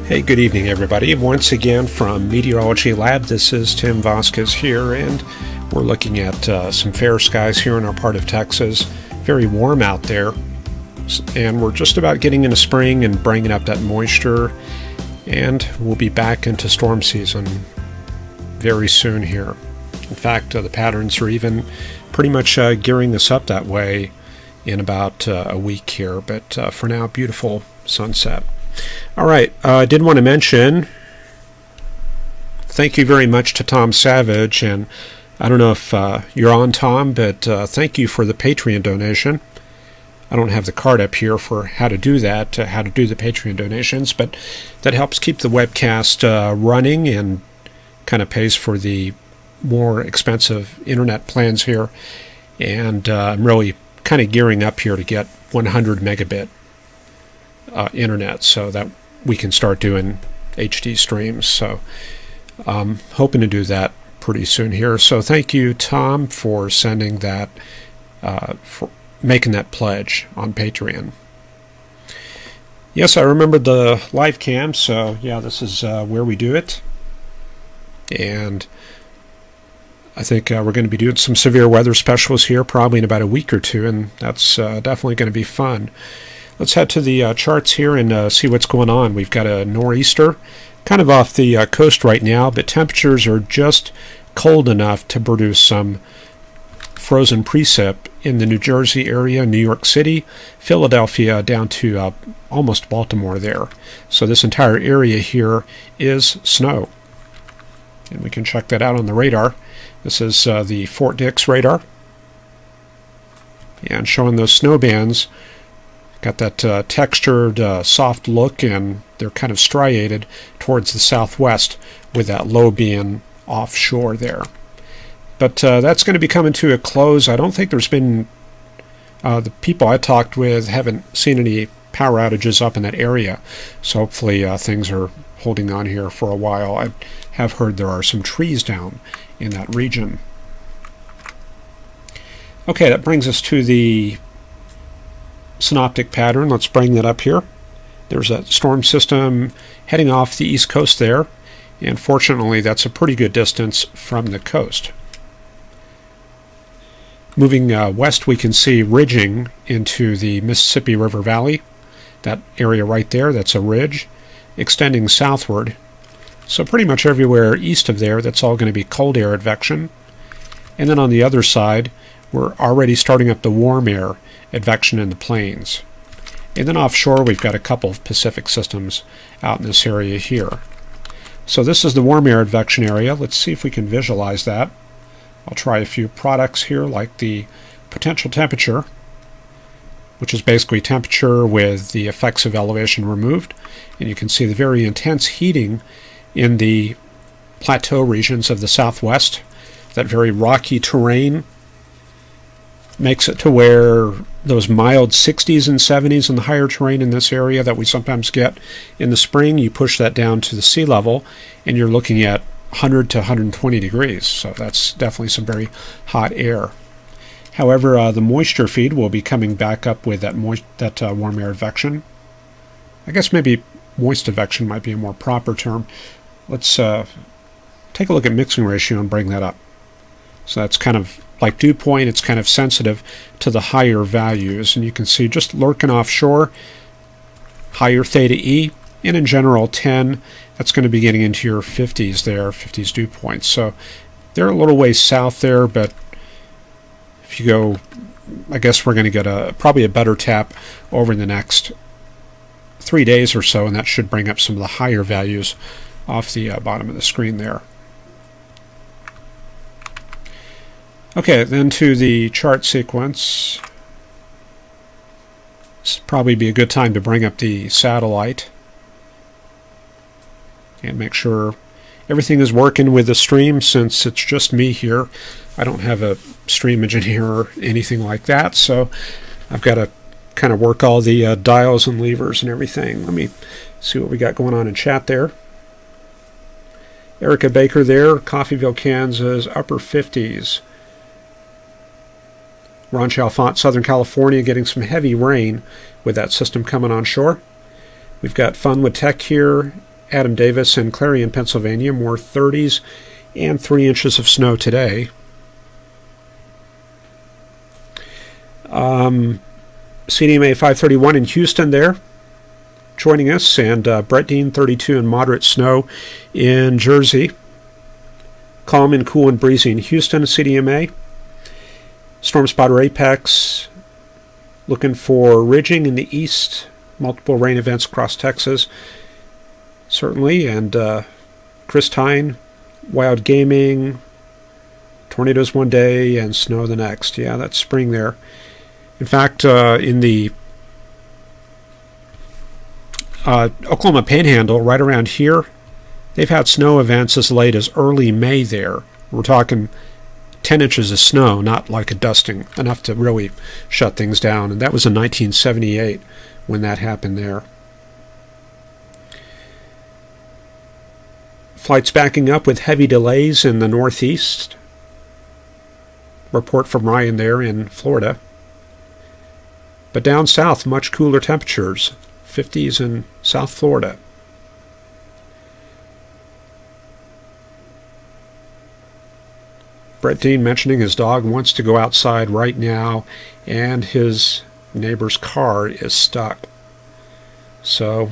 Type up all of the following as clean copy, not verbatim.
Hey, good evening everybody. Once again from Meteorology Lab, this is Tim Vasquez here, and we're looking at some fair skies here in our part of Texas. Very warm out there, and we're just about getting into spring and bringing up that moisture, and we'll be back into storm season very soon here. In fact, the patterns are even pretty much gearing us up that way in about a week here, but for now, beautiful sunset. All right, I did want to mention, thank you very much to Tom Savage, and I don't know if you're on, Tom, but thank you for the Patreon donation. I don't have the card up here for how to do that, how to do the Patreon donations, but that helps keep the webcast running and kind of pays for the more expensive internet plans here. And I'm really kind of gearing up here to get 100 megabit internet so that we can start doing HD streams. So hoping to do that pretty soon here. So thank you, Tom, for sending that, for making that pledge on Patreon. Yes, I remembered the live cam, so yeah, this is where we do it. And I think we're going to be doing some severe weather specials here probably in about a week or two, and that's definitely going to be fun. Let's head to the charts here and see what's going on. We've got a nor'easter kind of off the coast right now, but temperatures are just cold enough to produce some frozen precip in the New Jersey area, New York City, Philadelphia, down to almost Baltimore there. So this entire area here is snow. And we can check that out on the radar. This is the Fort Dix radar. And showing those snow bands. Got that textured, soft look, and they're kind of striated towards the southwest with that low being offshore there. But that's going to be coming to a close. I don't think there's been, the people I talked with haven't seen any power outages up in that area. So hopefully things are holding on here for a while. I have heard there are some trees down in that region. Okay, that brings us to the synoptic pattern. Let's bring that up here. There's that storm system heading off the east coast there, and fortunately that's a pretty good distance from the coast. Moving west, we can see ridging into the Mississippi River Valley. That area right there, that's a ridge extending southward. So pretty much everywhere east of there, that's all going to be cold air advection. And then on the other side, we're already starting up the warm air advection in the plains. And then offshore, we've got a couple of Pacific systems out in this area here. So this is the warm air advection area. Let's see if we can visualize that. I'll try a few products here, like the potential temperature, which is basically temperature with the effects of elevation removed. And you can see the very intense heating in the plateau regions of the southwest. That very rocky terrain makes it to where those mild 60s and 70s in the higher terrain in this area that we sometimes get in the spring, you push that down to the sea level and you're looking at 100 to 120 degrees. So that's definitely some very hot air. However, the moisture feed will be coming back up with that warm air advection. I guess maybe moist advection might be a more proper term. Let's take a look at mixing ratio and bring that up. So that's kind of like dew point. It's kind of sensitive to the higher values, and you can see just lurking offshore, higher theta E, and in general 10, that's going to be getting into your 50s there, 50s dew points. So they're a little ways south there, but if you go, I guess we're going to get probably a better tap over the next 3 days or so, and that should bring up some of the higher values off the bottom of the screen there. Okay, then to the chart sequence. This would probably be a good time to bring up the satellite and make sure everything is working with the stream, since it's just me here. I don't have a stream engineer or anything like that, so I've got to kind of work all the dials and levers and everything. Let me see what we got going on in chat there. Erica Baker there, Coffeyville, Kansas, upper 50s. Ron Chalfant, Southern California, getting some heavy rain with that system coming on shore. We've got Fun with Tech here Adam Davis and Clarion, Pennsylvania, more 30s and 3 inches of snow today. CDMA 531 in Houston there joining us, and Brett Dean 32 and moderate snow in Jersey. Calm and cool and breezy in Houston, CDMA. Storm Spotter Apex looking for ridging in the east, multiple rain events across Texas, certainly, and Chris Tyne, Wild Gaming, tornadoes one day and snow the next. Yeah, that's spring there. In fact, in the Oklahoma Panhandle, right around here, they've had snow events as late as early May there. We're talking 10 inches of snow, not like a dusting, enough to really shut things down. And that was in 1978 when that happened there. Flights backing up with heavy delays in the Northeast. Report from Ryan there in Florida. But down south, much cooler temperatures, 50s in South Florida. Brett Dean mentioning his dog wants to go outside right now, and his neighbor's car is stuck. So,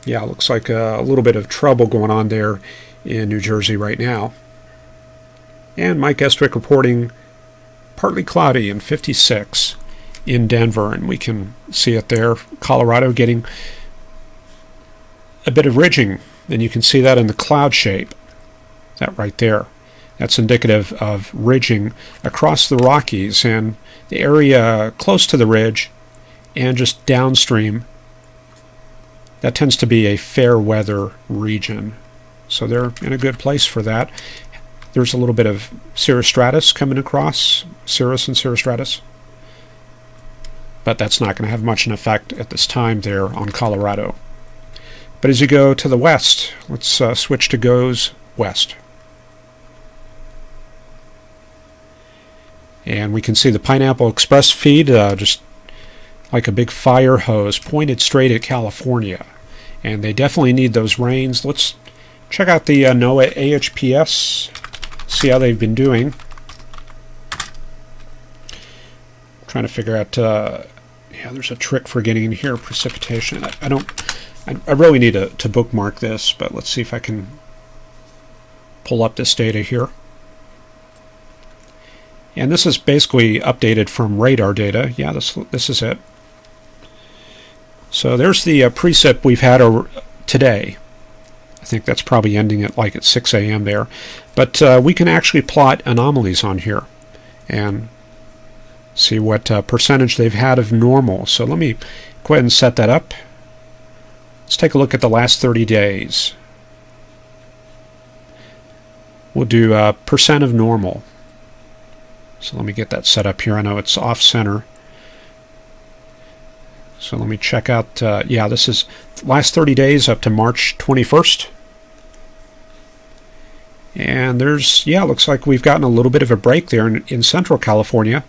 yeah, looks like a little bit of trouble going on there in New Jersey right now. And Mike Estwick reporting partly cloudy and 56 in Denver, and we can see it there. Colorado getting a bit of ridging, and you can see that in the cloud shape. That right there. That's indicative of ridging across the Rockies, and the area close to the ridge and just downstream, that tends to be a fair weather region. So they're in a good place for that. There's a little bit of cirrostratus coming across, cirrus and cirrostratus. But that's not going to have much an effect at this time there on Colorado. But as you go to the west, let's switch to GOES west. And we can see the Pineapple Express feed just like a big fire hose pointed straight at California. And they definitely need those rains. Let's check out the NOAA AHPS, see how they've been doing. Trying to figure out, yeah, there's a trick for getting in here, precipitation. I really need to bookmark this, but let's see if I can pull up this data here. And this is basically updated from radar data. Yeah, this is it. So there's the precip we've had today. I think that's probably ending at like at 6 a.m. there. But we can actually plot anomalies on here and see what percentage they've had of normal. So let me go ahead and set that up. Let's take a look at the last 30 days. We'll do percent of normal. So let me get that set up here. I know it's off center. So let me check out, yeah, this is last 30 days up to March 21st. And there's, yeah, looks like we've gotten a little bit of a break there in Central California.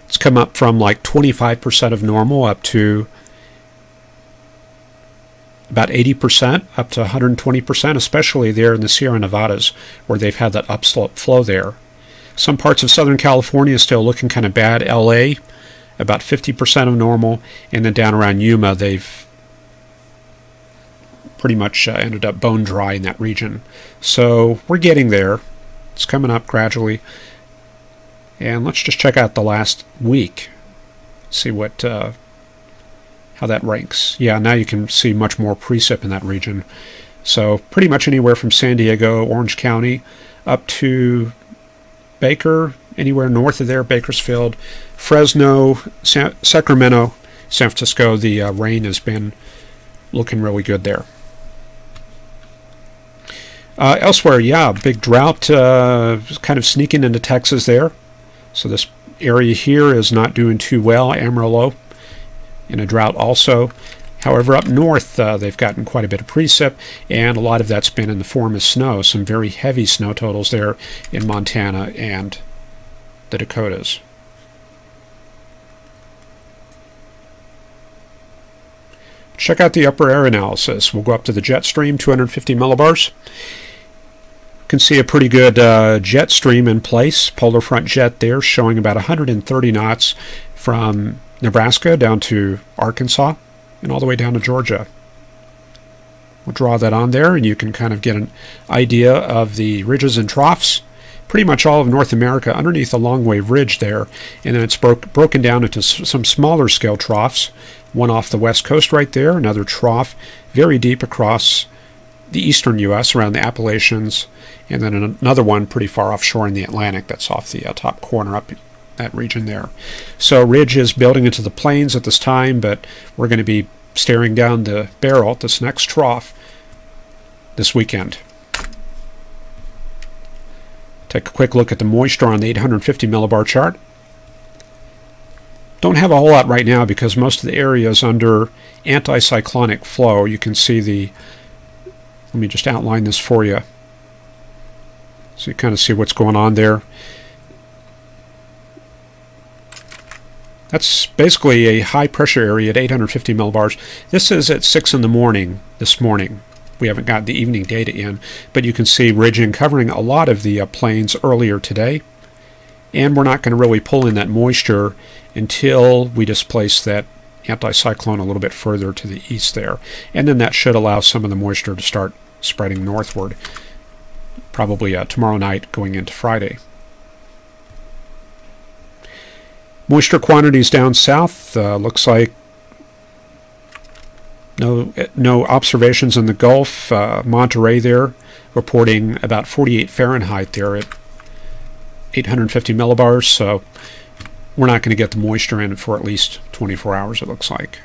It's come up from like 25% of normal up to about 80%, up to 120%, especially there in the Sierra Nevadas, where they've had that upslope flow there. Some parts of Southern California still looking kind of bad. LA, about 50% of normal, and then down around Yuma, they've pretty much ended up bone dry in that region. So we're getting there. It's coming up gradually. And let's just check out the last week, see what how that ranks. Yeah, now you can see much more precip in that region. So pretty much anywhere from San Diego, Orange County, up to Baker, anywhere north of there, Bakersfield, Fresno, Sacramento, San Francisco, the rain has been looking really good there. Elsewhere, yeah, big drought kind of sneaking into Texas there. So this area here is not doing too well. Amarillo in a drought also. However, up north, they've gotten quite a bit of precip, and a lot of that's been in the form of snow. Some very heavy snow totals there in Montana and the Dakotas. Check out the upper air analysis. We'll go up to the jet stream, 250 millibars. You can see a pretty good jet stream in place. Polar front jet there showing about 130 knots from Nebraska down to Arkansas and all the way down to Georgia. We'll draw that on there, and you can kind of get an idea of the ridges and troughs. Pretty much all of North America underneath the long wave ridge there, and then it's broken down into some smaller scale troughs. One off the west coast right there, another trough very deep across the eastern U.S. around the Appalachians, and then another one pretty far offshore in the Atlantic that's off the top corner up that region there. So ridge is building into the plains at this time, but we're going to be staring down the barrel at this next trough this weekend. Take a quick look at the moisture on the 850 millibar chart. Don't have a whole lot right now because most of the area is under anticyclonic flow. You can see the, let me just outline this for you so you kind of see what's going on there. That's basically a high pressure area at 850 millibars. This is at 6 in the morning this morning. We haven't got the evening data in, but you can see ridging covering a lot of the plains earlier today. And we're not going to really pull in that moisture until we displace that anticyclone a little bit further to the east there. And then that should allow some of the moisture to start spreading northward, probably tomorrow night going into Friday. Moisture quantities down south, looks like no observations in the Gulf. Monterey there reporting about 48 Fahrenheit there at 850 millibars, so we're not going to get the moisture in for at least 24 hours, it looks like.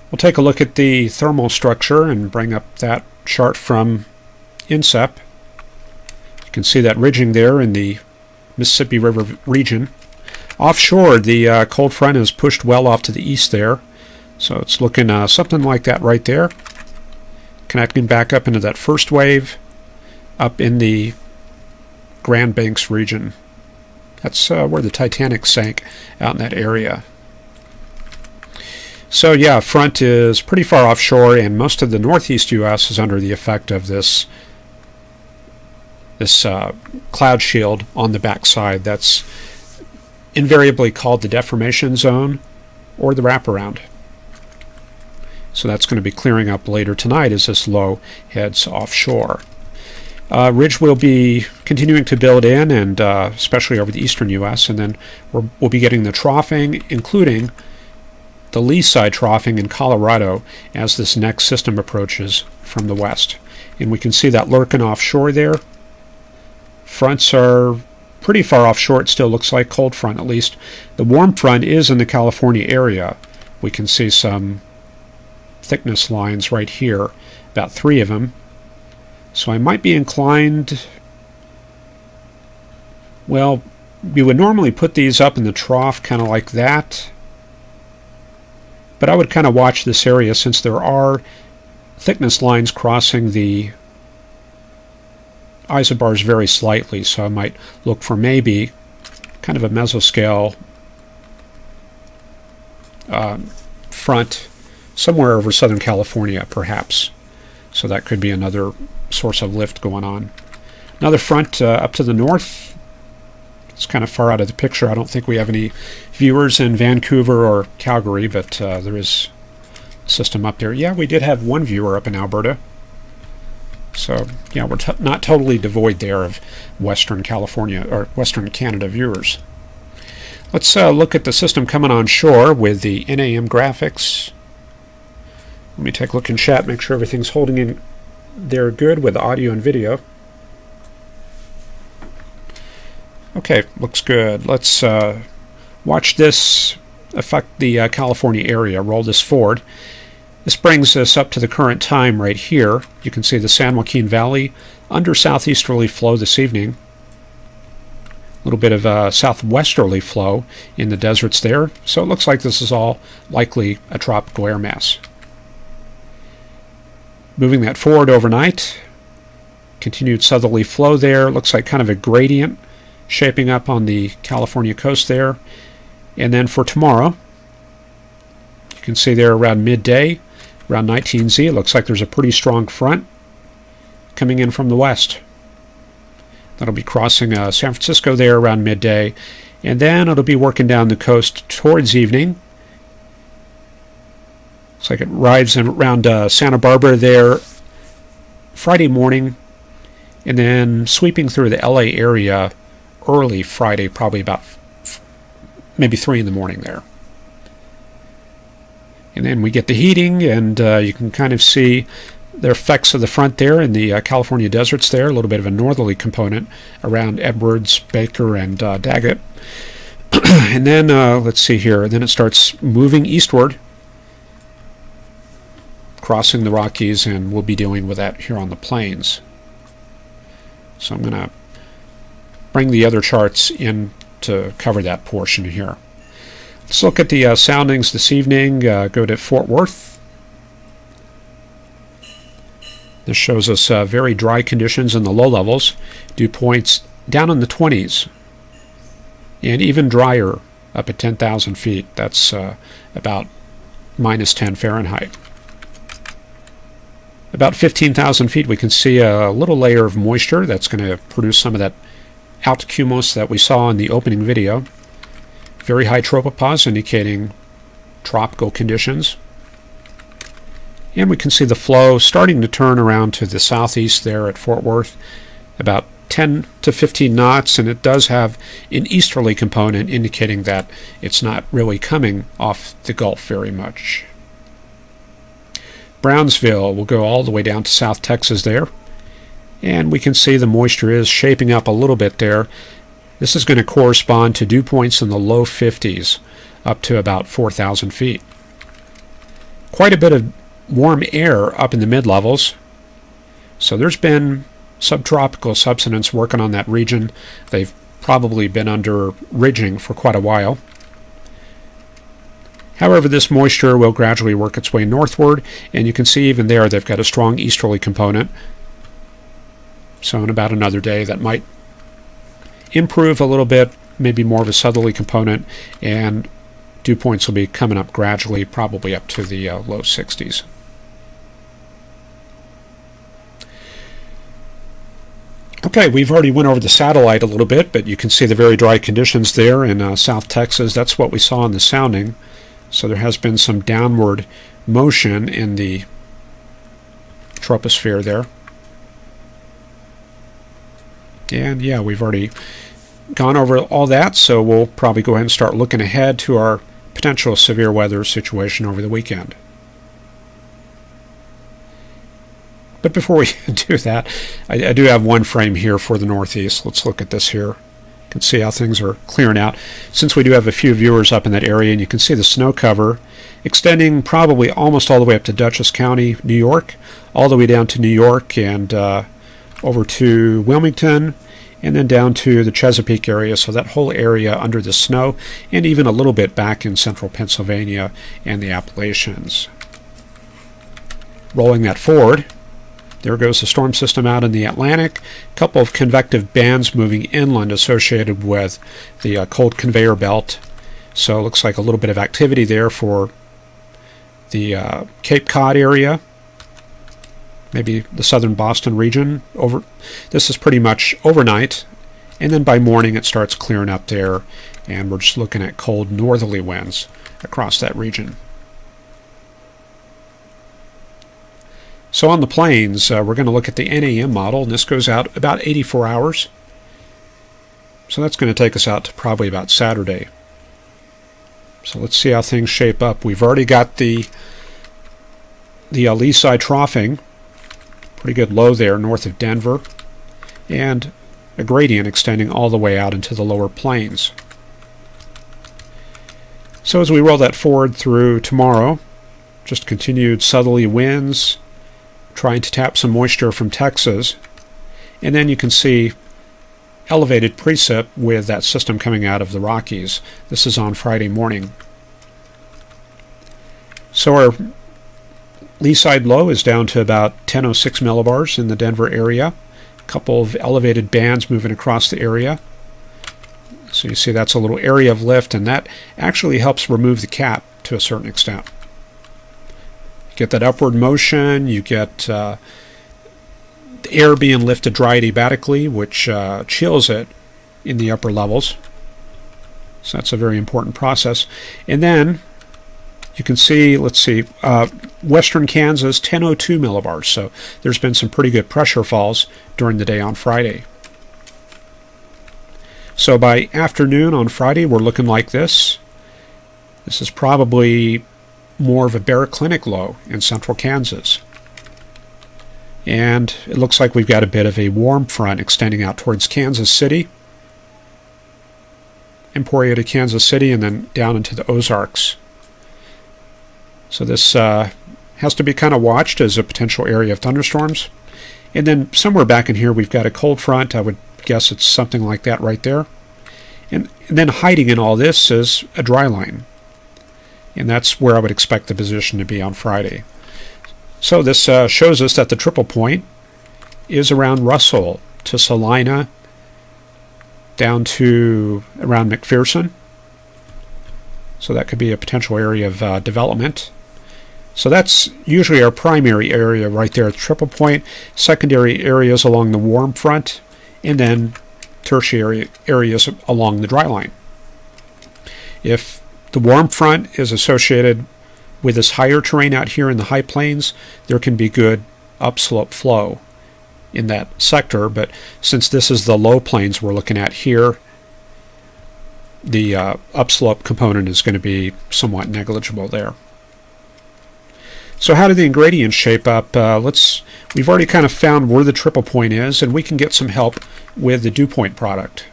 We'll take a look at the thermal structure and bring up that chart from INSEP. You can see that ridging there in the Mississippi River region. Offshore, the cold front is pushed well off to the east there, so it's looking something like that right there, connecting back up into that first wave up in the Grand Banks region. That's where the Titanic sank, out in that area. So yeah, front is pretty far offshore, and most of the northeast U.S. is under the effect of this cloud shield on the backside. That's invariably called the deformation zone or the wraparound. So that's going to be clearing up later tonight as this low heads offshore. Ridge will be continuing to build in, and especially over the eastern U.S., and then we'll be getting the troughing, including the lee side troughing in Colorado as this next system approaches from the west. And we can see that lurking offshore there. Fronts are pretty far offshore, it still looks like, cold front at least. The warm front is in the California area. We can see some thickness lines right here, about 3 of them. So I might be inclined, well, we would normally put these up in the trough kind of like that, but I would kind of watch this area since there are thickness lines crossing the isobars very slightly, so I might look for maybe kind of a mesoscale front somewhere over Southern California, perhaps. So that could be another source of lift going on. Another front up to the north. It's kind of far out of the picture. I don't think we have any viewers in Vancouver or Calgary, but there is a system up there. Yeah, we did have one viewer up in Alberta. So, yeah, we're not totally devoid there of Western California or Western Canada viewers. Let's look at the system coming on shore with the NAM graphics. Let me take a look in chat, make sure everything's holding in there good with audio and video. Okay, looks good. Let's watch this affect the California area. Roll this forward. This brings us up to the current time right here. You can see the San Joaquin Valley under southeasterly flow this evening. A little bit of southwesterly flow in the deserts there. So it looks like this is all likely a tropical air mass. Moving that forward overnight. Continued southerly flow there. Looks like kind of a gradient shaping up on the California coast there. And then for tomorrow, you can see there around midday, around 19Z, it looks like there's a pretty strong front coming in from the west. That'll be crossing San Francisco there around midday, and then it'll be working down the coast towards evening. Looks like it arrives around Santa Barbara there Friday morning, and then sweeping through the LA area early Friday, probably about maybe 3 in the morning there. And then we get the heating, and you can kind of see the effects of the front there in the California deserts there, a little bit of a northerly component around Edwards, Baker, and Daggett. And then, let's see here, then it starts moving eastward, crossing the Rockies, and we'll be dealing with that here on the plains. So I'm going to bring the other charts in to cover that portion here. Let's look at the soundings this evening. Go to Fort Worth. This shows us very dry conditions in the low levels. Dew points down in the 20s. And even drier up at 10,000 feet. That's about -10 Fahrenheit. About 15,000 feet we can see a little layer of moisture that's going to produce some of that altcumulus that we saw in the opening video. Very high tropopause indicating tropical conditions. And we can see the flow starting to turn around to the southeast there at Fort Worth, about 10 to 15 knots, and it does have an easterly component indicating that it's not really coming off the Gulf very much. Brownsville will go all the way down to South Texas there, and we can see the moisture is shaping up a little bit there. This is going to correspond to dew points in the low 50s up to about 4,000 feet. Quite a bit of warm air up in the mid-levels, so there's been subtropical subsidence working on that region. They've probably been under ridging for quite a while. However, this moisture will gradually work its way northward, and you can see even there they've got a strong easterly component. So in about another day that might improve a little bit, maybe more of a southerly component, and dew points will be coming up gradually, probably up to the low 60s. Okay, we've already went over the satellite a little bit, but you can see the very dry conditions there in South Texas. That's what we saw in the sounding. So there has been some downward motion in the troposphere there. And yeah, we've already gone over all that, so we'll probably go ahead and start looking ahead to our potential severe weather situation over the weekend. But before we do that, I do have one frame here for the Northeast. Let's look at this here. You can see how things are clearing out. Since we do have a few viewers up in that area, and you can see the snow cover extending probably almost all the way up to Dutchess County, New York, all the way down to New York and over to Wilmington, and then down to the Chesapeake area, so that whole area under the snow, and even a little bit back in central Pennsylvania and the Appalachians. Rolling that forward, there goes the storm system out in the Atlantic. A couple of convective bands moving inland associated with the cold conveyor belt. So it looks like a little bit of activity there for the Cape Cod area, maybe the southern Boston region. This is pretty much overnight, and then by morning it starts clearing up there, and we're just looking at cold northerly winds across that region. So on the plains, we're going to look at the NAM model, and this goes out about 84 hours. So that's going to take us out to probably about Saturday. So let's see how things shape up. We've already got the lee side troughing, pretty good low there north of Denver, and a gradient extending all the way out into the lower plains. So as we roll that forward through tomorrow, just continued southerly winds, trying to tap some moisture from Texas, and then you can see elevated precip with that system coming out of the Rockies. This is on Friday morning. So our lee side low is down to about 1006 millibars in the Denver area. A couple of elevated bands moving across the area. So you see that's a little area of lift, and that actually helps remove the cap to a certain extent. Get that upward motion, you get the air being lifted dry adiabatically, which chills it in the upper levels. So that's a very important process. And then you can see, let's see, western Kansas, 1002 millibars. So there's been some pretty good pressure falls during the day on Friday. So by afternoon on Friday, we're looking like this. This is probably more of a baroclinic low in central Kansas. And it looks like we've got a bit of a warm front extending out towards Kansas City, Emporia to Kansas City, and then down into the Ozarks. So this has to be kind of watched as a potential area of thunderstorms. And then somewhere back in here we've got a cold front. I would guess it's something like that right there. And then hiding in all this is a dry line. And that's where I would expect the position to be on Friday. So this shows us that the triple point is around Russell to Salina down to around McPherson. So that could be a potential area of development. So that's usually our primary area right there at the triple point. Secondary areas along the warm front, and then tertiary areas along the dry line. If the warm front is associated with this higher terrain out here in the high plains, there can be good upslope flow in that sector, but since this is the low plains we're looking at here, the upslope component is going to be somewhat negligible there. So how do the ingredients shape up? We've already kind of found where the triple point is, and we can get some help with the dew point product.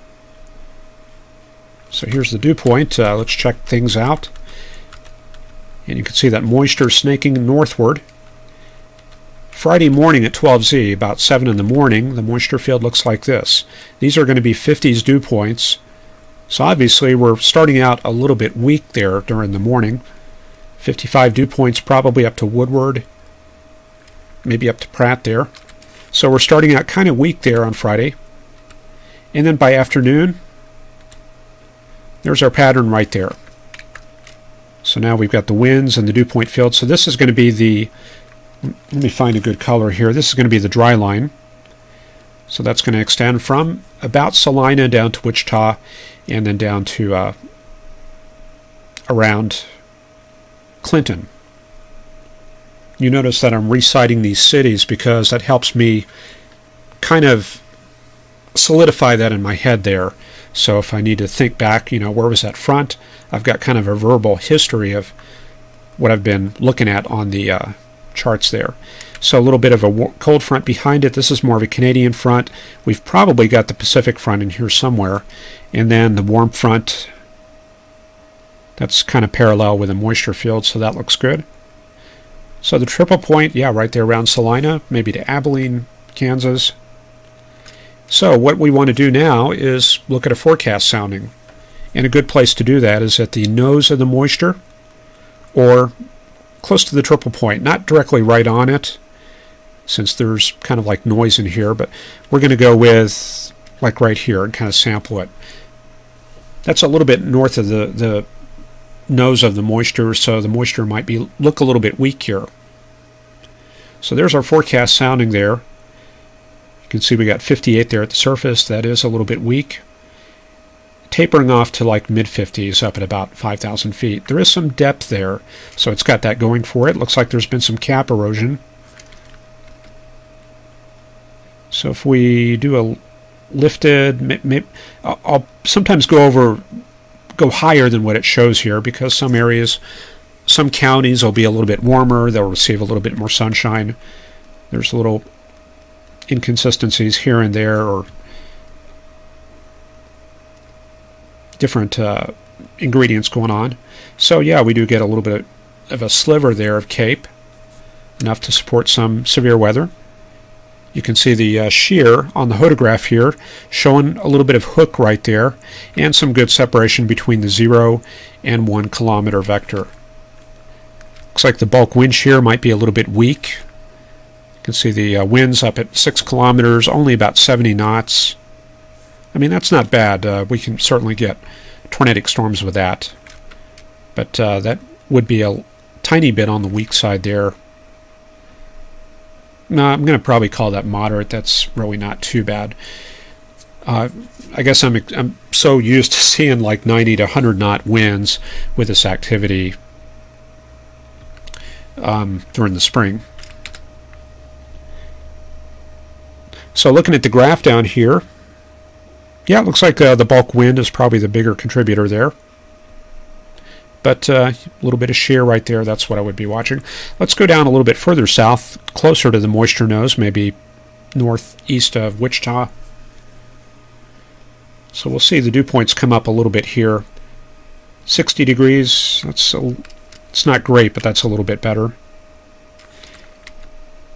So here's the dew point. Let's check things out. And you can see that moisture snaking northward. Friday morning at 12Z, about 7 in the morning, the moisture field looks like this. These are going to be 50s dew points. So obviously we're starting out a little bit weak there during the morning. 55 dew points probably up to Woodward, maybe up to Pratt there. So we're starting out kind of weak there on Friday. And then by afternoon, there's our pattern right there. So now we've got the winds and the dew point field. So this is going to be the, let me find a good color here. This is going to be the dry line. So that's going to extend from about Salina down to Wichita, and then down to around Clinton. You notice that I'm reciting these cities because that helps me kind of solidify that in my head there. So if I need to think back, where was that front? I've got kind of a verbal history of what I've been looking at on the charts there. So a little bit of a cold front behind it. This is more of a Canadian front. We've probably got the Pacific front in here somewhere. And then the warm front, that's kind of parallel with the moisture field, so that looks good. So the triple point, yeah, right there around Salina, maybe to Abilene, Kansas. So what we want to do now is look at a forecast sounding. And a good place to do that is at the nose of the moisture, or close to the triple point, not directly right on it, since there's kind of like noise in here, but we're going to go with like right here and kind of sample it. That's a little bit north of the nose of the moisture, so the moisture might look a little bit weak here. So there's our forecast sounding there. You can see we got 58 there at the surface. That is a little bit weak. Tapering off to like mid-50s up at about 5,000 feet. There is some depth there, so it's got that going for it. Looks like there's been some cap erosion. So if we do a lifted, I'll sometimes go higher than what it shows here, because some areas, some counties will be a little bit warmer. They'll receive a little bit more sunshine. There's little inconsistencies here and there, or different ingredients going on. So yeah, we do get a little bit of a sliver there of Cape, enough to support some severe weather. You can see the shear on the photograph here showing a little bit of hook right there, and some good separation between the 0 and 1 kilometer vector. Looks like the bulk wind shear might be a little bit weak. You can see the winds up at 6 kilometers, only about 70 knots. I mean, that's not bad. We can certainly get tornadic storms with that. But that would be a tiny bit on the weak side there No, I'm going to probably call that moderate. That's really not too bad. I guess I'm so used to seeing like 90 to 100 knot winds with this activity during the spring. So looking at the graph down here, yeah, it looks like the bulk wind is probably the bigger contributor there. But a little bit of shear right there, that's what I would be watching. Let's go down a little bit further south, closer to the moisture nose, maybe northeast of Wichita. So we'll see the dew points come up a little bit here. 60 degrees, it's not great, but that's a little bit better.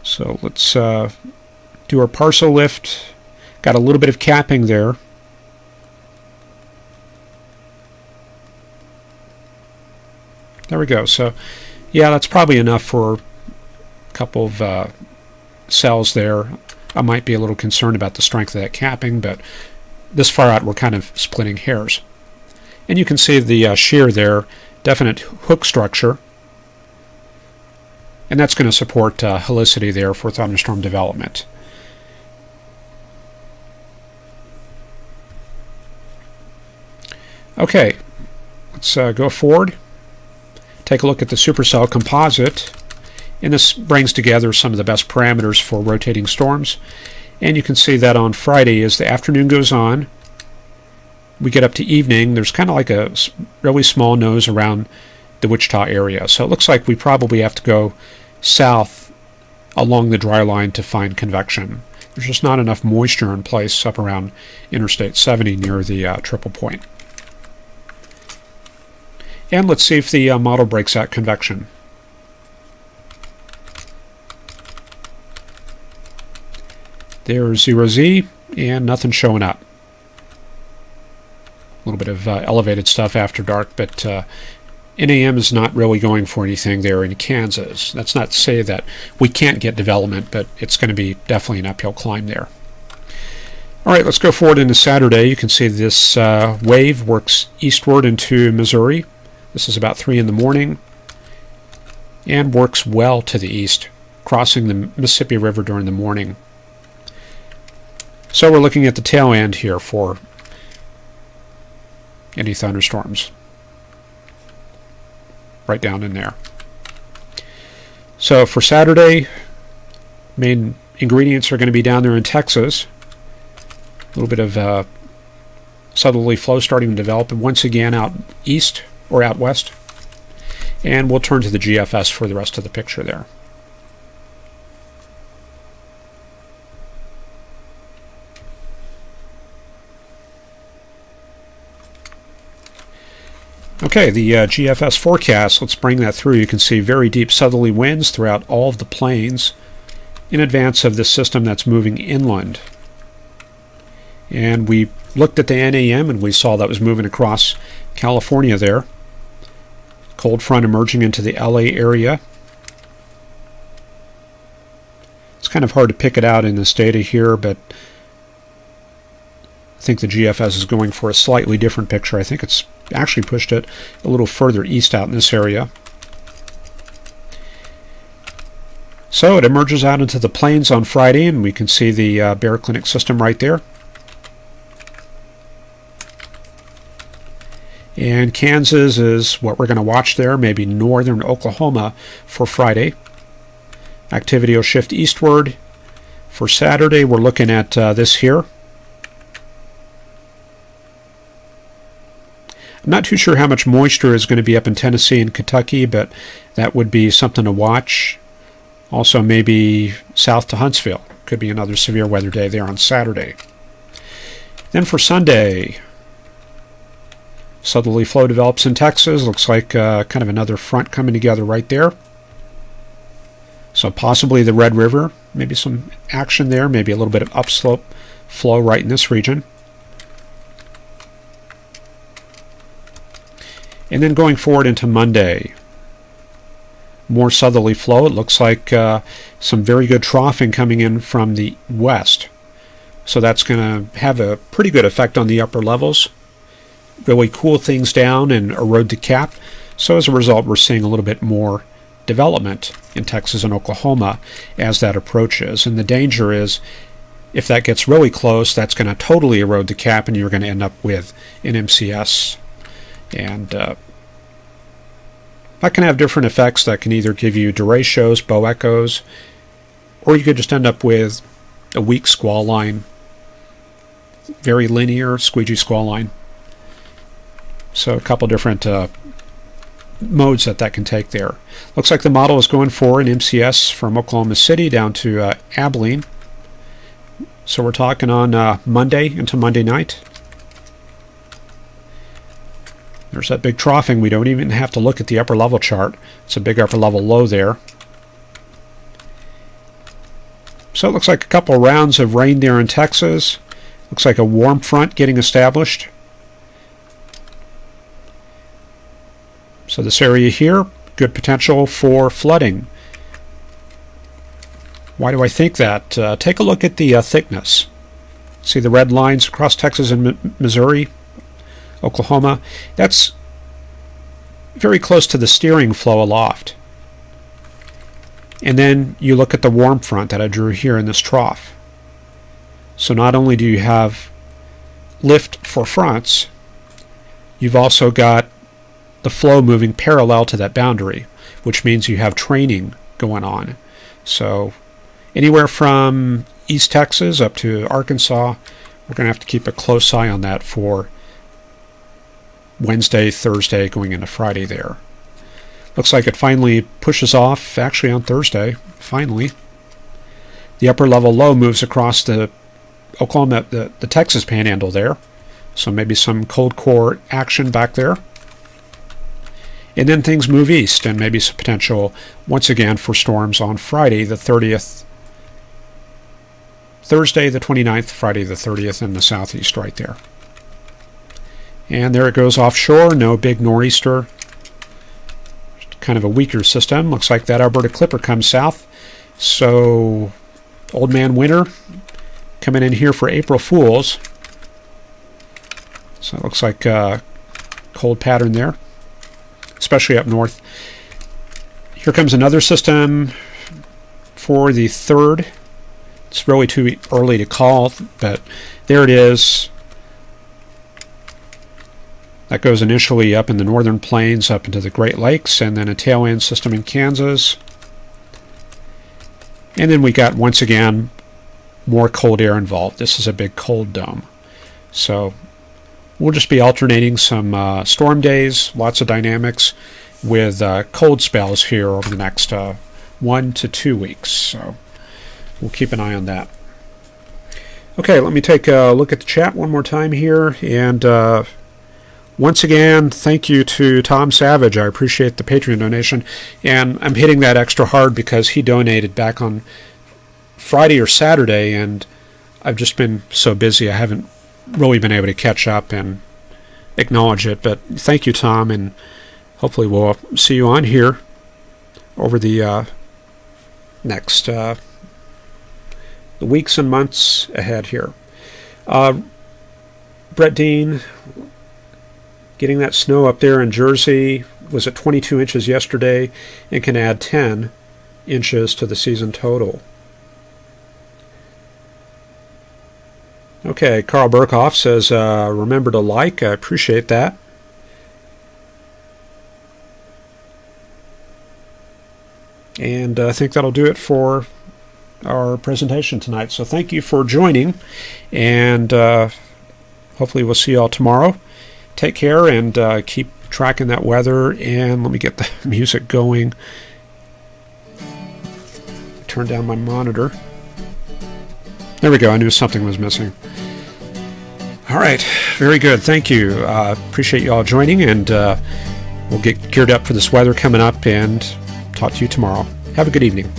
So let's do our parcel lift. Got a little bit of capping there. There we go. So yeah, that's probably enough for a couple of cells there. I might be a little concerned about the strength of that capping, but this far out we're kind of splitting hairs. And you can see the shear there, definite hook structure. And that's going to support helicity there for thunderstorm development. Okay, let's go forward. Take a look at the supercell composite. And this brings together some of the best parameters for rotating storms. And you can see that on Friday, as the afternoon goes on, we get up to evening, there's kind of like a really small nose around the Wichita area. So it looks like we probably have to go south along the dry line to find convection. There's just not enough moisture in place up around Interstate 70 near the triple point. And let's see if the model breaks out convection. There's 0Z and nothing showing up. A little bit of elevated stuff after dark, but NAM is not really going for anything there in Kansas. That's not to say that we can't get development, but it's going to be definitely an uphill climb there. All right, let's go forward into Saturday. You can see this wave works eastward into Missouri. This is about 3 in the morning and works well to the east, crossing the Mississippi River during the morning. So we're looking at the tail end here for any thunderstorms. Right down in there. So for Saturday, main ingredients are going to be down there in Texas. A little bit of southerly flow starting to develop, and once again out east or out west. And we'll turn to the GFS for the rest of the picture there. Okay, the GFS forecast, let's bring that through. You can see very deep southerly winds throughout all of the plains in advance of this system that's moving inland. And we looked at the NAM and we saw that was moving across California there. Cold front emerging into the LA area. It's kind of hard to pick it out in this data here, but I think the GFS is going for a slightly different picture. I think it's actually pushed it a little further east out in this area. So it emerges out into the plains on Friday, and we can see the Bear Clinic system right there. And Kansas is what we're going to watch there, maybe northern Oklahoma for Friday. Activity will shift eastward. For Saturday, we're looking at this here. I'm not too sure how much moisture is going to be up in Tennessee and Kentucky, but that would be something to watch. Also, maybe south to Huntsville. Could be another severe weather day there on Saturday. Then for Sunday, southerly flow develops in Texas. Looks like kind of another front coming together right there. So possibly the Red River. Maybe some action there. Maybe a little bit of upslope flow right in this region. And then going forward into Monday, more southerly flow. It looks like some very good troughing coming in from the west. So that's going to have a pretty good effect on the upper levels. Really cool things down and erode the cap. So as a result, we're seeing a little bit more development in Texas and Oklahoma as that approaches. And the danger is, if that gets really close, that's going to totally erode the cap, and you're going to end up with an MCS. And that can have different effects that can either give you derechos, bow echoes, or you could just end up with a weak squall line, very linear, squeegee squall line. So a couple different modes that can take there. Looks like the model is going for an MCS from Oklahoma City down to Abilene. So we're talking on Monday into Monday night. There's that big troughing. We don't even have to look at the upper level chart. It's a big upper level low there. So it looks like a couple rounds of rain there in Texas. Looks like a warm front getting established. So this area here, good potential for flooding. Why do I think that? Take a look at the thickness. See the red lines across Texas and Missouri, Oklahoma? That's very close to the steering flow aloft. And then you look at the warm front that I drew here in this trough. So not only do you have lift for fronts, you've also got the flow moving parallel to that boundary, which means you have training going on. So anywhere from East Texas up to Arkansas, we're going to have to keep a close eye on that for Wednesday, Thursday, going into Friday there. Looks like it finally pushes off, actually on Thursday, finally. The upper level low moves across the Oklahoma, the Texas panhandle there. So maybe some cold core action back there. And then things move east, and maybe some potential, once again, for storms on Friday the 30th. Thursday the 29th, Friday the 30th in the southeast right there. And there it goes offshore, no big nor'easter. Kind of a weaker system. Looks like that Alberta Clipper comes south. So Old Man Winter coming in here for April Fools. So it looks like a cold pattern there, especially up north. Here comes another system for the 3rd. It's really too early to call, but there it is. That goes initially up in the northern plains, up into the Great Lakes, and then a tail end system in Kansas. And then we got, once again, more cold air involved. This is a big cold dome. So we'll just be alternating some storm days, lots of dynamics, with cold spells here over the next 1 to 2 weeks. So we'll keep an eye on that. Okay, let me take a look at the chat one more time here. And once again, thank you to Tom Savage. I appreciate the Patreon donation. And I'm hitting that extra hard because he donated back on Friday or Saturday, and I've just been so busy I haven't really been able to catch up and acknowledge it. But thank you, Tom, and hopefully we'll see you on here over the next the weeks and months ahead here. Brett Dean, getting that snow up there in Jersey, was at 22 inches yesterday and can add 10 inches to the season total. Okay, Carl Burkhoff says, remember to like. I appreciate that. And I think that'll do it for our presentation tonight. So thank you for joining, and hopefully we'll see you all tomorrow. Take care, and keep tracking that weather. And let me get the music going. Turn down my monitor. There we go. I knew something was missing. All right. Very good. Thank you. Appreciate you all joining, and we'll get geared up for this weather coming up and talk to you tomorrow. Have a good evening.